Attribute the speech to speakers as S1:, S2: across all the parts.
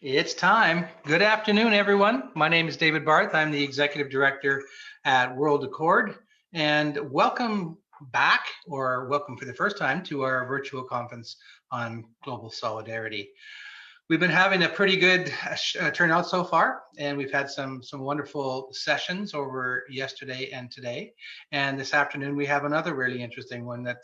S1: It's time. Good afternoon, everyone. My name is David Barth. I'm the Executive Director at World Accord, and welcome back, or welcome for the first time, to our virtual conference on global solidarity. We've been having a pretty good turnout so far, and we've had some wonderful sessions over yesterday and today. And this afternoon we have another really interesting one that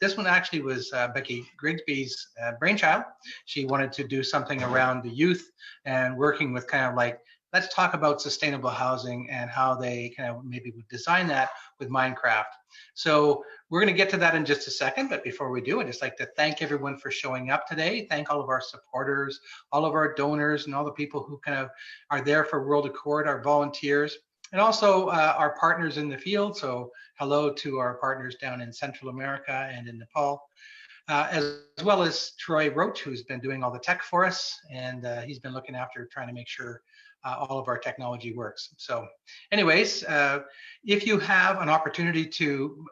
S1: this one actually was Becky Grigsby's brainchild. She wanted to do something around the youth and working with kind of like, let's talk about sustainable housing and how they kind of maybe would design that with Minecraft. So we're going to get to that in just a second, but before we do, I'd just like to thank everyone for showing up today. Thank all of our supporters, all of our donors, and all the people who kind of are there for World Accord, our volunteers, and also our partners in the field. So hello to our partners down in Central America and in Nepal. As well as Troy Roach, who's been doing all the tech for us, and he's been looking after trying to make sure all of our technology works. So anyways, if you have an opportunity to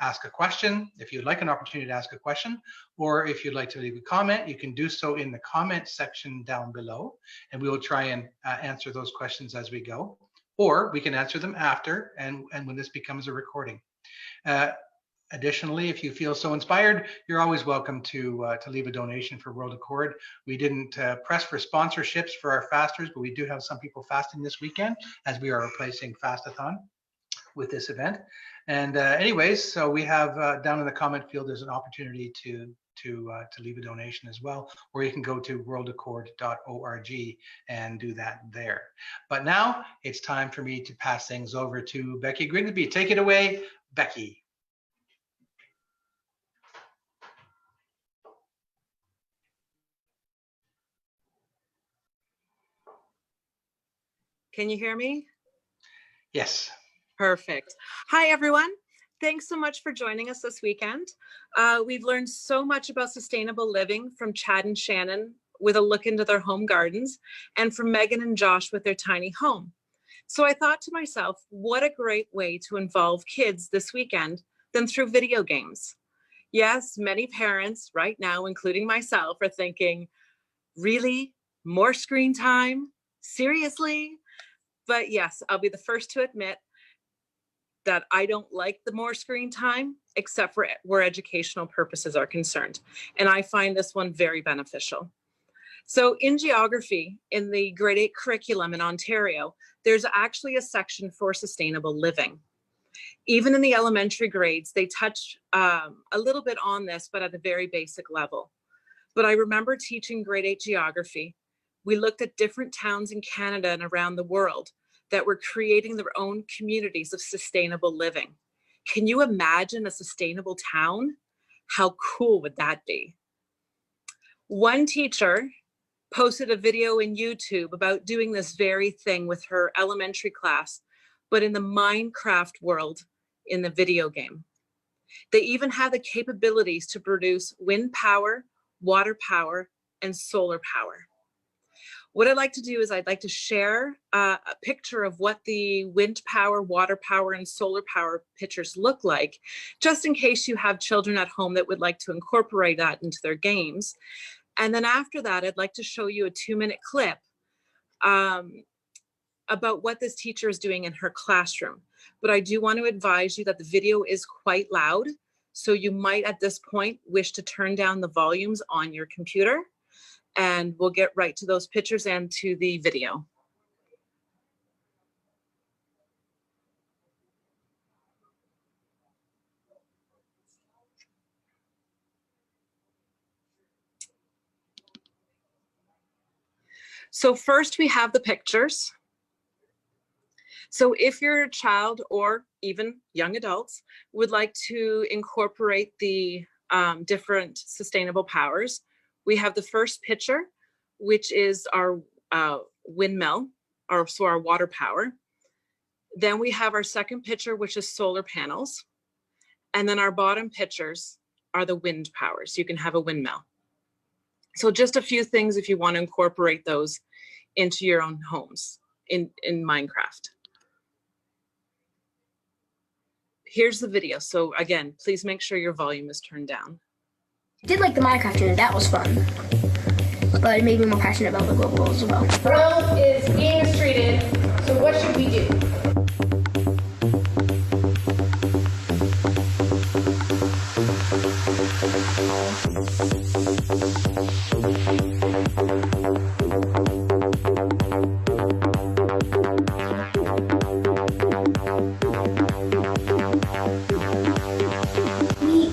S1: ask a question, if you'd like an opportunity to ask a question, or if you'd like to leave a comment, you can do so in the comment section down below, and we will try and answer those questions as we go, or we can answer them after and when this becomes a recording. Additionally, if you feel so inspired, you're always welcome to leave a donation for World Accord. We didn't press for sponsorships for our fasters, but we do have some people fasting this weekend as we are replacing Fastathon with this event. And anyways, so we have down in the comment field, there's an opportunity to leave a donation as well, or you can go to worldaccord.org and do that there. But now it's time for me to pass things over to Becky Grigsby. Take it away, Becky.
S2: Can you hear me?
S1: Yes.
S2: Perfect. Hi, everyone. Thanks so much for joining us this weekend. We've learned so much about sustainable living from Chad and Shannon with a look into their home gardens, and from Megan and Josh with their tiny home. So I thought to myself, what a great way to involve kids this weekend than through video games. Yes, many parents right now, including myself, are thinking, really? More screen time? Seriously? But yes, I'll be the first to admit that I don't like the more screen time, except for where educational purposes are concerned. And I find this one very beneficial. So in geography, in the grade 8 curriculum in Ontario, there's actually a section for sustainable living. Even in the elementary grades, they touch a little bit on this, but at a very basic level. But I remember teaching grade 8 geography. We looked at different towns in Canada and around the world that were creating their own communities of sustainable living. Can you imagine a sustainable town? How cool would that be? One teacher posted a video in YouTube about doing this very thing with her elementary class, but in the Minecraft world in the video game. They even have the capabilities to produce wind power, water power, and solar power. What I'd like to do is I'd like to share a picture of what the wind power, water power, and solar power pictures look like, just in case you have children at home that would like to incorporate that into their games. And then after that, I'd like to show you a 2-minute clip about what this teacher is doing in her classroom. But I do want to advise you that the video is quite loud, so you might at this point wish to turn down the volumes on your computer. And we'll get right to those pictures and to the video. So first we have the pictures. So if your child or even young adults would like to incorporate the different sustainable powers, we have the first picture, which is our windmill, or so our water power. Then we have our second picture, which is solar panels. And then our bottom pictures are the wind powers. You can have a windmill. So just a few things if you want to incorporate those into your own homes in Minecraft. Here's the video. So again, please make sure your volume is turned down.
S3: I did like the Minecraft unit, that was fun. but it made me more passionate about the global goals as well.
S4: World is being mistreated, so what should we do?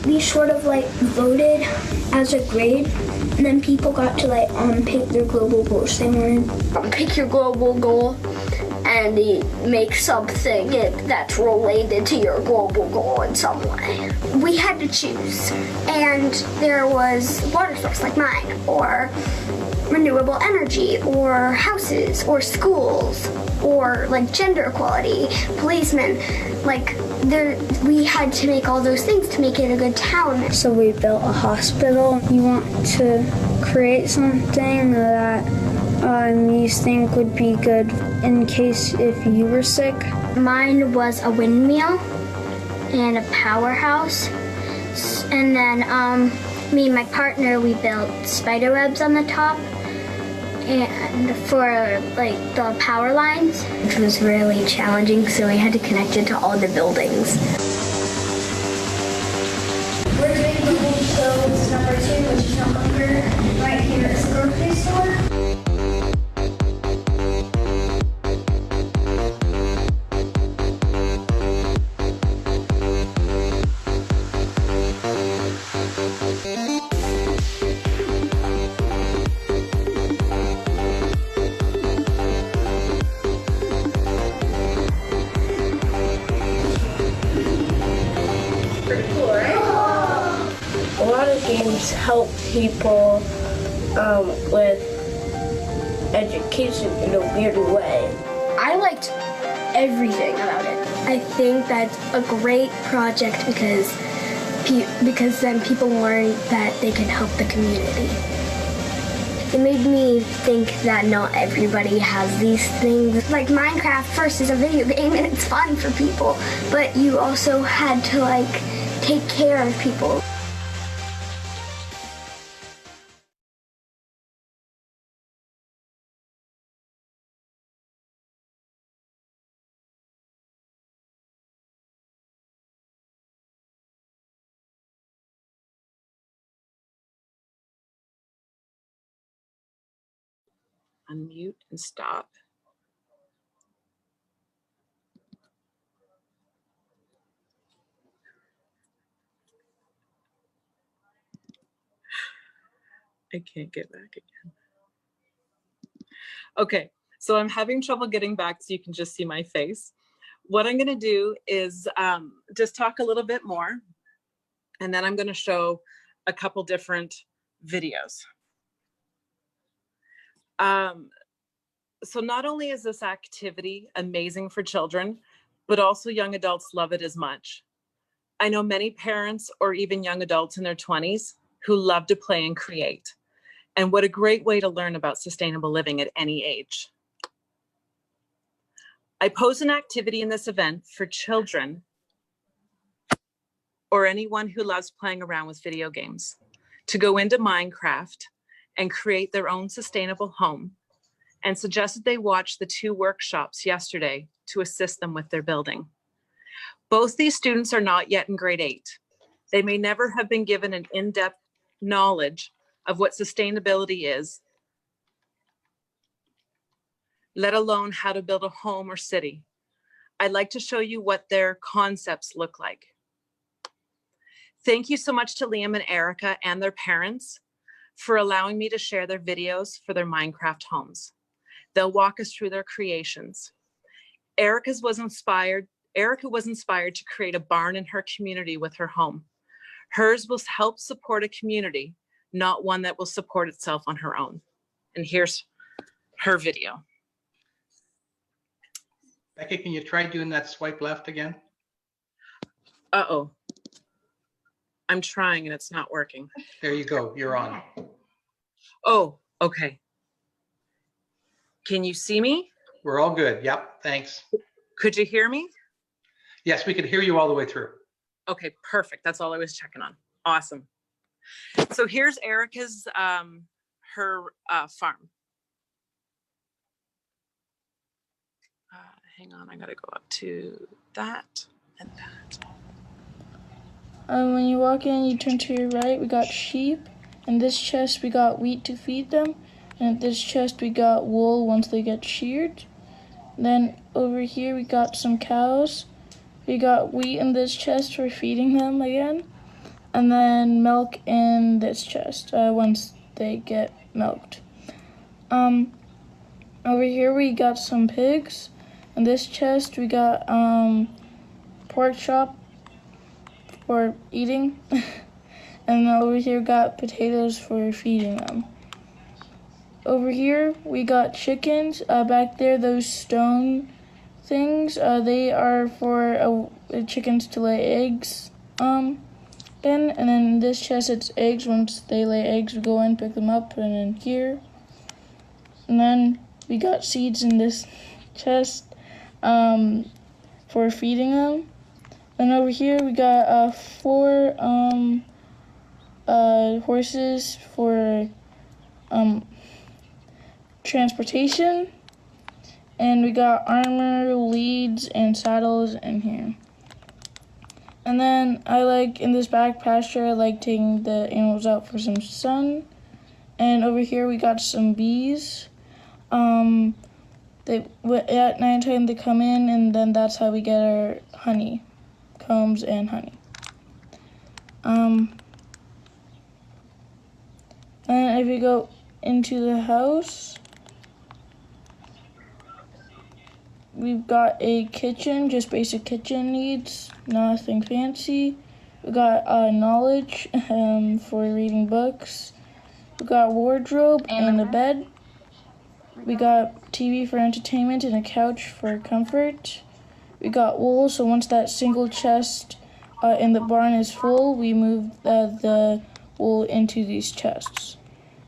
S3: We sort of like voted as a grade, and then people got to pick their global goals they wanted. Pick your global goal and make something that's related to your global goal in some way. We had to choose, and there was water source like mine, or renewable energy, or houses, or schools, or like gender equality, policemen. We had to make all those things to make it a good town. So we built a hospital. You want to create something that you think would be good in case if you were sick. Mine was a windmill and a powerhouse. And then me and my partner, we built spider webs on the top and for the power lines, which was really challenging, so we had to connect it to all the buildings. We're doing global goals number 2, which is no longer right here at the grocery store.
S5: A lot of games help people with education in a weird way.
S3: I liked everything about it. I think that's a great project because then people learn that they can help the community. It made me think that not everybody has these things. Like Minecraft first is a video game and it's fun for people, but you also had to take care of people.
S2: Unmute and stop. I can't get back again. Okay, so I'm having trouble getting back so you can just see my face. What I'm gonna do is just talk a little bit more, and then I'm gonna show a couple different videos. So not only is this activity amazing for children, but also young adults love it as much. I know many parents or even young adults in their 20s who love to play and create. And what a great way to learn about sustainable living at any age. I pose an activity in this event for children or anyone who loves playing around with video games to go into Minecraft and create their own sustainable home, and suggested they watch the 2 workshops yesterday to assist them with their building. Both these students are not yet in grade 8. They may never have been given an in-depth knowledge of what sustainability is, let alone how to build a home or city. I'd like to show you what their concepts look like. Thank you so much to Liam and Erica and their parents for allowing me to share their videos for their Minecraft homes. They'll walk us through their creations. Erica was inspired to create a barn in her community with her home. Hers will help support a community, not one that will support itself on her own. And here's her video.
S1: Becky, can you try doing that swipe left again?
S2: Uh-oh. I'm trying and it's not working.
S1: There you go. You're on.
S2: Oh, okay. Can you see me?
S1: We're all good. Yep. Thanks.
S2: Could you hear me?
S1: Yes, we could hear you all the way through.
S2: Okay, perfect. That's all I was checking on. Awesome. So here's Erica's, her farm. Hang on, I gotta go up to that and that.
S6: When you walk in, you turn to your right, we got sheep. In this chest, we got wheat to feed them. And in this chest, we got wool once they get sheared. Then over here, we got some cows. We got wheat in this chest for feeding them again. And then milk in this chest once they get milked. Over here, we got some pigs. In this chest, we got pork chop for eating. And over here, got potatoes for feeding them. Over here, we got chickens. Back there, those stone things, they are for chickens to lay eggs in. And then in this chest, it's eggs. Once they lay eggs, we go in, pick them up, put them in here. And then we got seeds in this chest for feeding them. And over here, we got 4 horses for transportation, and we got armor, leads, and saddles in here. And then in this back pasture, I like taking the animals out for some sun. And over here we got some bees. At nighttime they come in, and then that's how we get our honey, combs and honey. And if we go into the house, we've got a kitchen, just basic kitchen needs, nothing fancy. We got knowledge for reading books. We got wardrobe and a bed. We got TV for entertainment and a couch for comfort. We got wool, so once that single chest in the barn is full, we move the wool into these chests.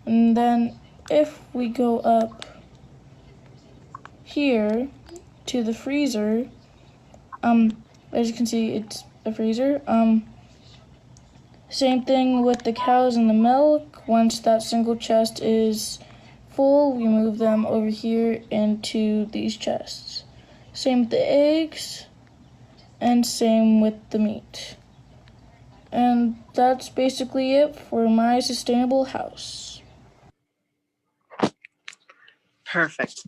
S6: And then if we go up here to the freezer, as you can see, it's a freezer. Same thing with the cows and the milk. Once that single chest is full, we move them over here into these chests. Same with the eggs, and same with the meat. And that's basically it for my sustainable house.
S2: Perfect.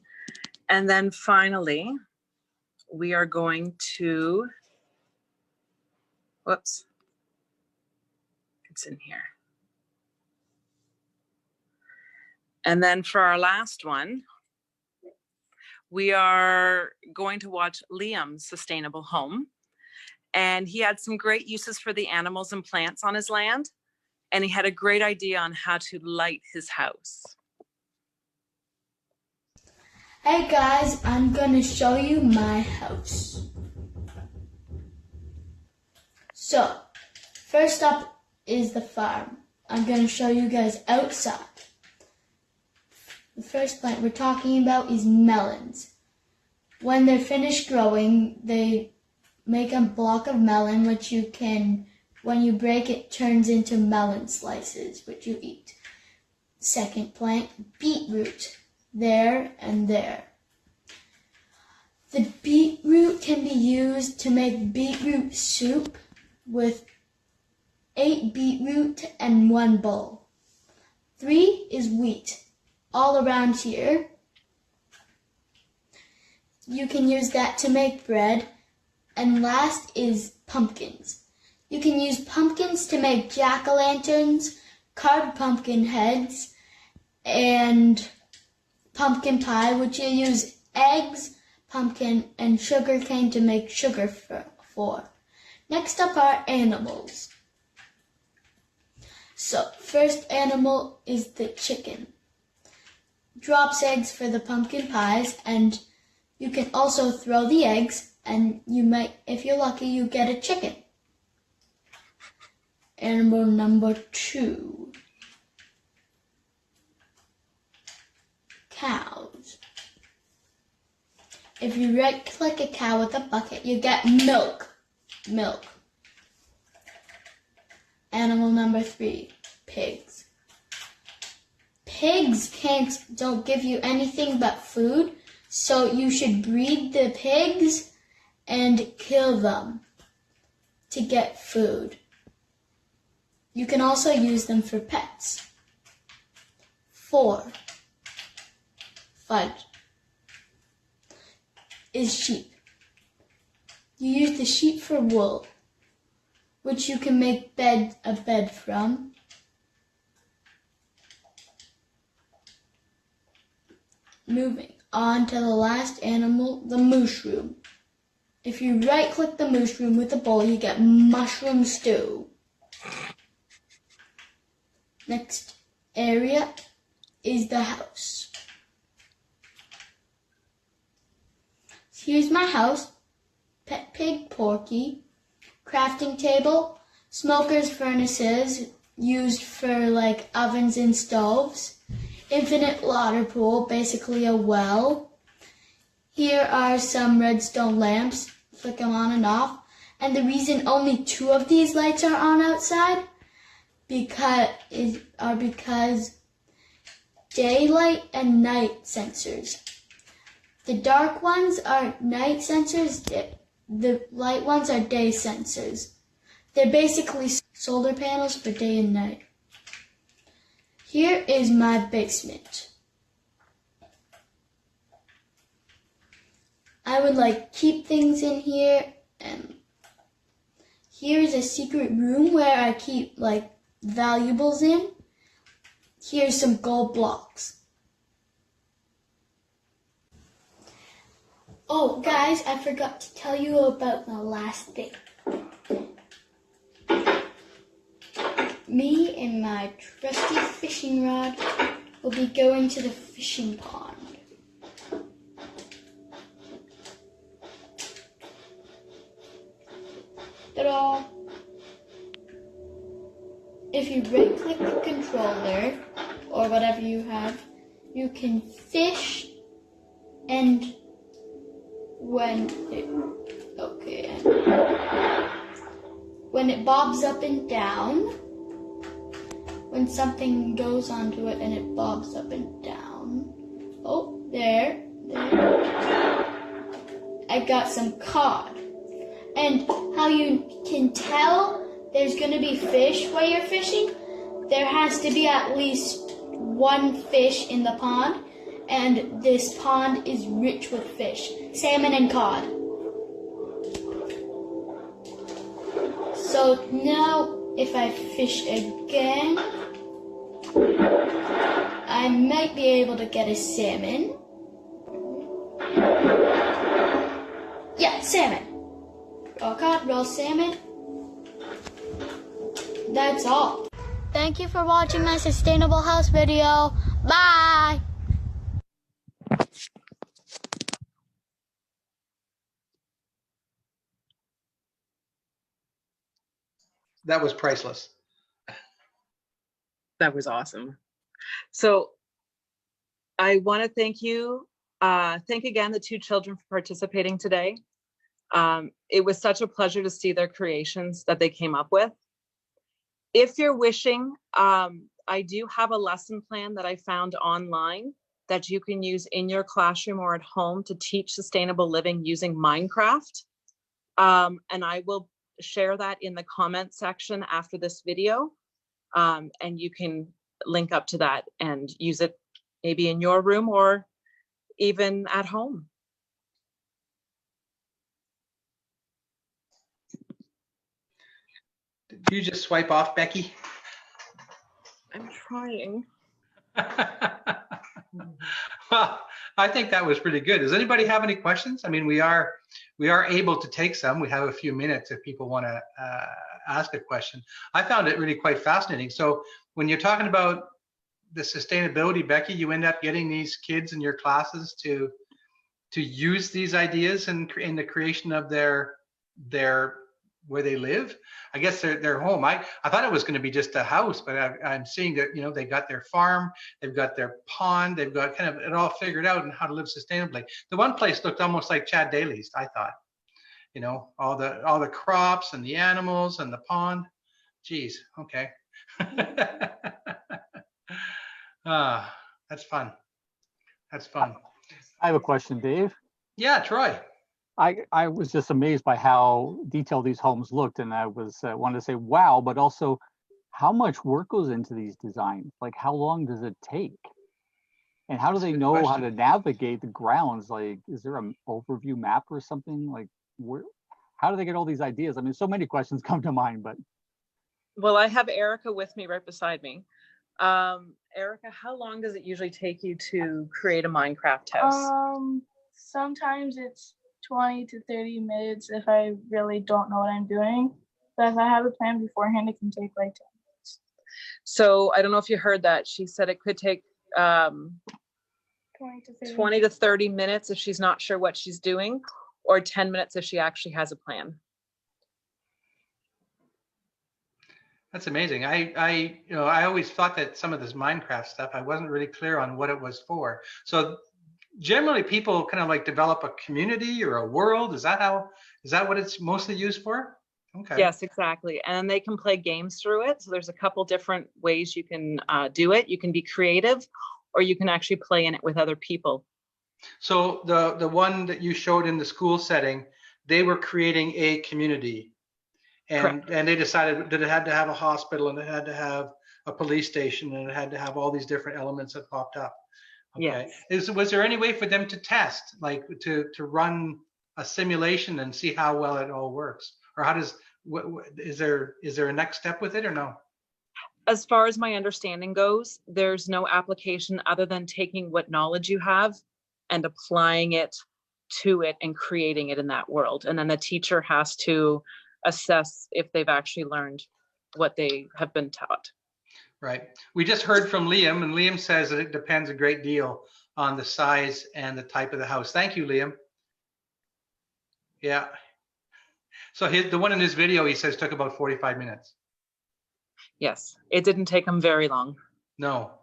S2: And then finally, we are going to, whoops, it's in here. And then for our last one, we are going to watch Liam's sustainable home. And he had some great uses for the animals and plants on his land. And he had a great idea on how to light his house.
S3: Hey guys, I'm gonna show you my house. So, first up is the farm. I'm gonna show you guys outside. The first plant we're talking about is melons. When they're finished growing, they make a block of melon, which you can, when you break it, turns into melon slices, which you eat. Second plant, beetroot. There and there. The beetroot can be used to make beetroot soup with 8 beetroot and 1 bowl. 3 is wheat. All around here. You can use that to make bread. And last is pumpkins. You can use pumpkins to make jack-o'-lanterns, carved pumpkin heads, and pumpkin pie, which you use eggs, pumpkin, and sugar cane to make sugar for. Next up are animals. So, first animal is the chicken. Drops eggs for the pumpkin pies, and you can also throw the eggs, and you might, if you're lucky, you get a chicken. Animal number 2. Cows. If you right-click a cow with a bucket, you get milk. Milk. Animal number 3, pigs.
S7: pigs don't give you anything but food, so you should breed the pigs and kill them to get food. You can also use them for pets. 4. Fudge is sheep. You use the sheep for wool, which you can make a bed from. Moving on to the last animal, the mushroom. If you right-click the mushroom with a bowl, you get mushroom stew. Next area is the house. Here's my house. Pet pig Porky. Crafting table. Smokers furnaces used for like ovens and stoves. Infinite water pool, basically a well. Here are some redstone lamps. Flick them on and off. And the reason only 2 of these lights are on outside because daylight and night sensors. The dark ones are night sensors, the light ones are day sensors. They're basically solar panels for day and night. Here is my basement. I would like keep things in here, and here's a secret room where I keep like valuables in. Here's some gold blocks. Oh, guys, I forgot to tell you about the last thing. Me and my trusty fishing rod will be going to the fishing pond. Ta-da! If you right-click the controller, or whatever you have, you can fish, and when it bobs up and down, when something goes onto it and it bobs up and down, oh, there, I got some cod. And how you can tell there's going to be fish while you're fishing, there has to be at least 1 fish in the pond, and this pond is rich with fish, salmon and cod. So now if I fish again, I might be able to get a salmon. Yeah, salmon. Raw cod, raw salmon. That's all. Thank you for watching my sustainable house video. Bye!
S1: That was priceless.
S2: That was awesome. So I want to thank you. Thank again the 2 children for participating today. It was such a pleasure to see their creations that they came up with. If you're wishing, I do have a lesson plan that I found online that you can use in your classroom or at home to teach sustainable living using Minecraft. And I will share that in the comment section after this video. And you can link up to that and use it maybe in your room or even at home.
S1: Did you just swipe off, Becky?
S2: I'm trying.
S1: Well, I think that was pretty good. Does anybody have any questions? I mean, we are able to take some. We have a few minutes if people want to ask a question. I found it really quite fascinating. So when you're talking about the sustainability, Becky, you end up getting these kids in your classes to use these ideas in the creation of their where they live. I guess their home. I thought it was going to be just a house, but I'm seeing that, you know, they got their farm, they've got their pond, they've got kind of it all figured out and how to live sustainably. The one place looked almost like Chad Daly's, I thought. You know, all the crops and the animals and the pond. Geez, okay. That's fun. That's fun.
S8: I have a question, Dave.
S1: Yeah, Troy.
S8: I was just amazed by how detailed these homes looked, and I was wanted to say wow, but also how much work goes into these designs. Like, how long does it take? And how do they know how to navigate the grounds? Like, is there an overview map or something? Like, how do they get all these ideas? I mean, so many questions come to mind, but.
S2: Well, I have Erica with me right beside me. Erica, how long does it usually take you to create a Minecraft house?
S6: Sometimes it's 20 to 30 minutes if I really don't know what I'm doing. But if I have a plan beforehand, it can take like 10 minutes.
S2: So I don't know if you heard that. She said it could take 20 to 30 minutes if she's not sure what she's doing, or 10 minutes if she actually has a plan.
S1: That's amazing. I always thought that some of this Minecraft stuff, I wasn't really clear on what it was for. So generally people kind of like develop a community or a world. Is that what it's mostly used for? Okay.
S2: Yes, exactly. And they can play games through it. So there's a couple different ways you can do it. You can be creative, or you can actually play in it with other people.
S1: So the one that you showed in the school setting, they were creating a community. And they decided that it had to have a hospital, and it had to have a police station, and it had to have all these different elements that popped up. Okay.
S2: Yes.
S1: Was there any way for them to test, like to run a simulation and see how well it all works? Or is there a next step with it or no?
S2: As far as my understanding goes, there's no application other than taking what knowledge you have and applying it to it and creating it in that world. And then the teacher has to assess if they've actually learned what they have been taught.
S1: Right. We just heard from Liam, and Liam says that it depends a great deal on the size and the type of the house. Thank you, Liam. Yeah. So the one in his video, he says, took about 45 minutes.
S2: Yes, it didn't take him very long.
S1: No,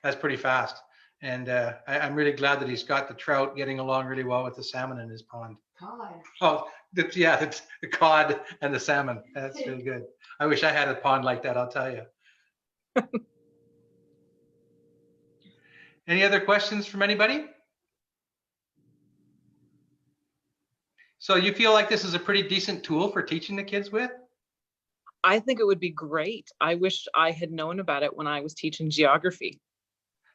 S1: that's pretty fast. And I'm really glad that he's got the trout getting along really well with the salmon in his pond.
S4: Cod.
S1: Oh, it's the cod and the salmon. That's really good. I wish I had a pond like that, I'll tell you. Any other questions from anybody? So you feel like this is a pretty decent tool for teaching the kids with?
S2: I think it would be great. I wish I had known about it when I was teaching geography.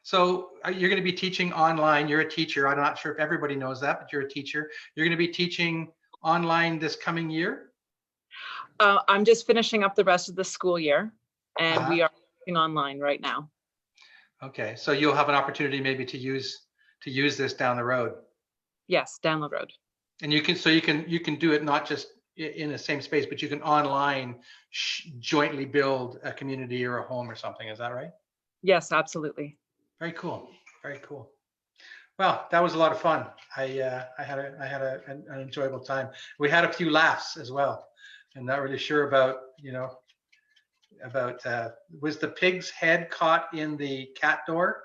S1: So you're going to be teaching online. You're a teacher. I'm not sure if everybody knows that, but you're a teacher. You're going to be teaching online this coming year?
S2: I'm just finishing up the rest of the school year, and we are working online right now.
S1: Okay, so you'll have an opportunity maybe to use this down the road.
S2: Yes, down the road.
S1: And you can do it not just in the same space, but you can online jointly build a community or a home or something. Is that right?
S2: Yes, absolutely.
S1: Very cool. Very cool. Well, that was a lot of fun. I had an enjoyable time. We had a few laughs as well. I'm not really sure about was the pig's head caught in the cat door?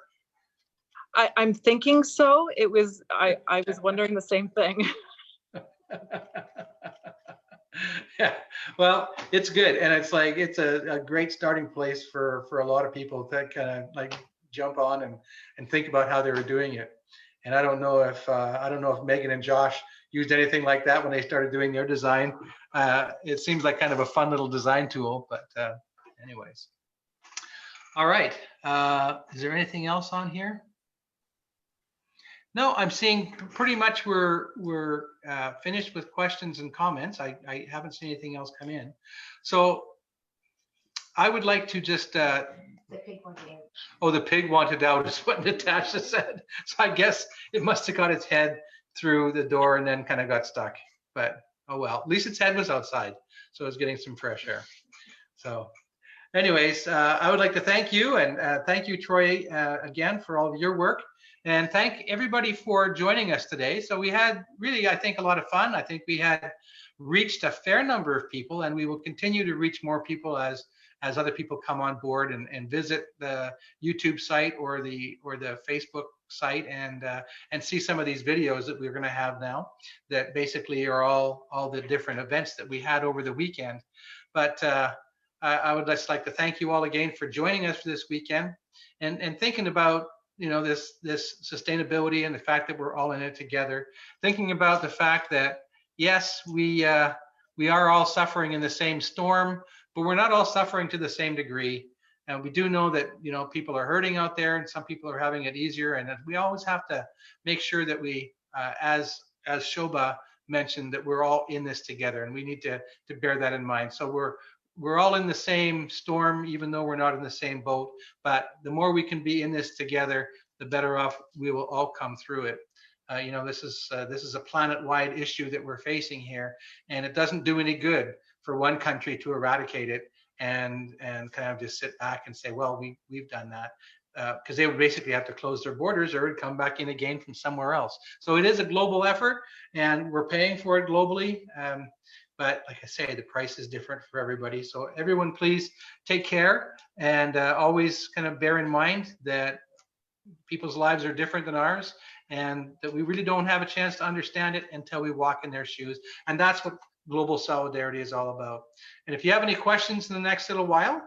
S2: I'm thinking so. It was. I was wondering the same thing.
S1: Yeah, well, it's good, and it's a great starting place for a lot of people to kind of like jump on and think about how they were doing it. And I don't know if Megan and Josh used anything like that when they started doing their design. It seems like kind of a fun little design tool, but anyways. All right, is there anything else on here? No, I'm seeing pretty much we're finished with questions and comments. I haven't seen anything else come in. So I would like to just,
S4: The pig wanted out.
S1: Oh, the pig wanted out is what Natasha said. So I guess it must have got its head through the door and then kind of got stuck. But oh well, at least its head was outside. So it's getting some fresh air. So anyways, I would like to thank you, and thank you, Troy, again, for all of your work. And thank everybody for joining us today. So we had really, I think, a lot of fun. I think we had reached a fair number of people, and we will continue to reach more people as other people come on board and visit the YouTube site or the Facebook site and see some of these videos that we're going to have now that basically are all the different events that we had over the weekend. But I would just like to thank you all again for joining us for this weekend. and thinking about, you know, this sustainability and the fact that we're all in it together, thinking about the fact that yes, we are all suffering in the same storm, but we're not all suffering to the same degree. And we do know that, you know, people are hurting out there, and some people are having it easier. And we always have to make sure that we, as Shobha mentioned, that we're all in this together, and we need to bear that in mind. So we're all in the same storm, even though we're not in the same boat. But the more we can be in this together, the better off we will all come through it. You know, this is a planet-wide issue that we're facing here, and it doesn't do any good for one country to eradicate it and kind of just sit back and say, well, we've done that, because they would basically have to close their borders or come back in again from somewhere else. So it is a global effort, and we're paying for it globally. But like I say, the price is different for everybody. So everyone, please take care, and always kind of bear in mind that people's lives are different than ours, and that we really don't have a chance to understand it until we walk in their shoes. And that's what global solidarity is all about. And if you have any questions in the next little while,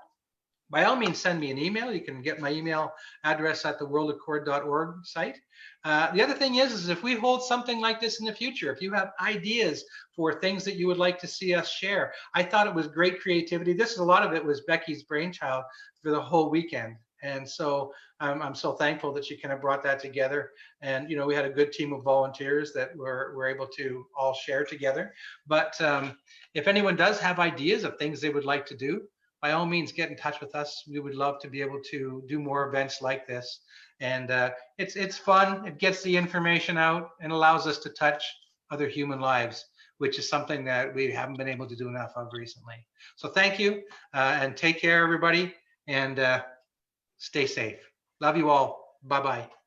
S1: by all means, send me an email. You can get my email address at the worldaccord.org site. The other thing is if we hold something like this in the future, if you have ideas for things that you would like to see us share, I thought it was great creativity. A lot of it was Becky's brainchild for the whole weekend. And so I'm so thankful that she kind of brought that together. And, you know, we had a good team of volunteers that were able to all share together. But if anyone does have ideas of things they would like to do, by all means, get in touch with us. We would love to be able to do more events like this. And it's fun. It gets the information out and allows us to touch other human lives, which is something that we haven't been able to do enough of recently. So thank you, and take care, everybody, and stay safe. Love you all. Bye-bye.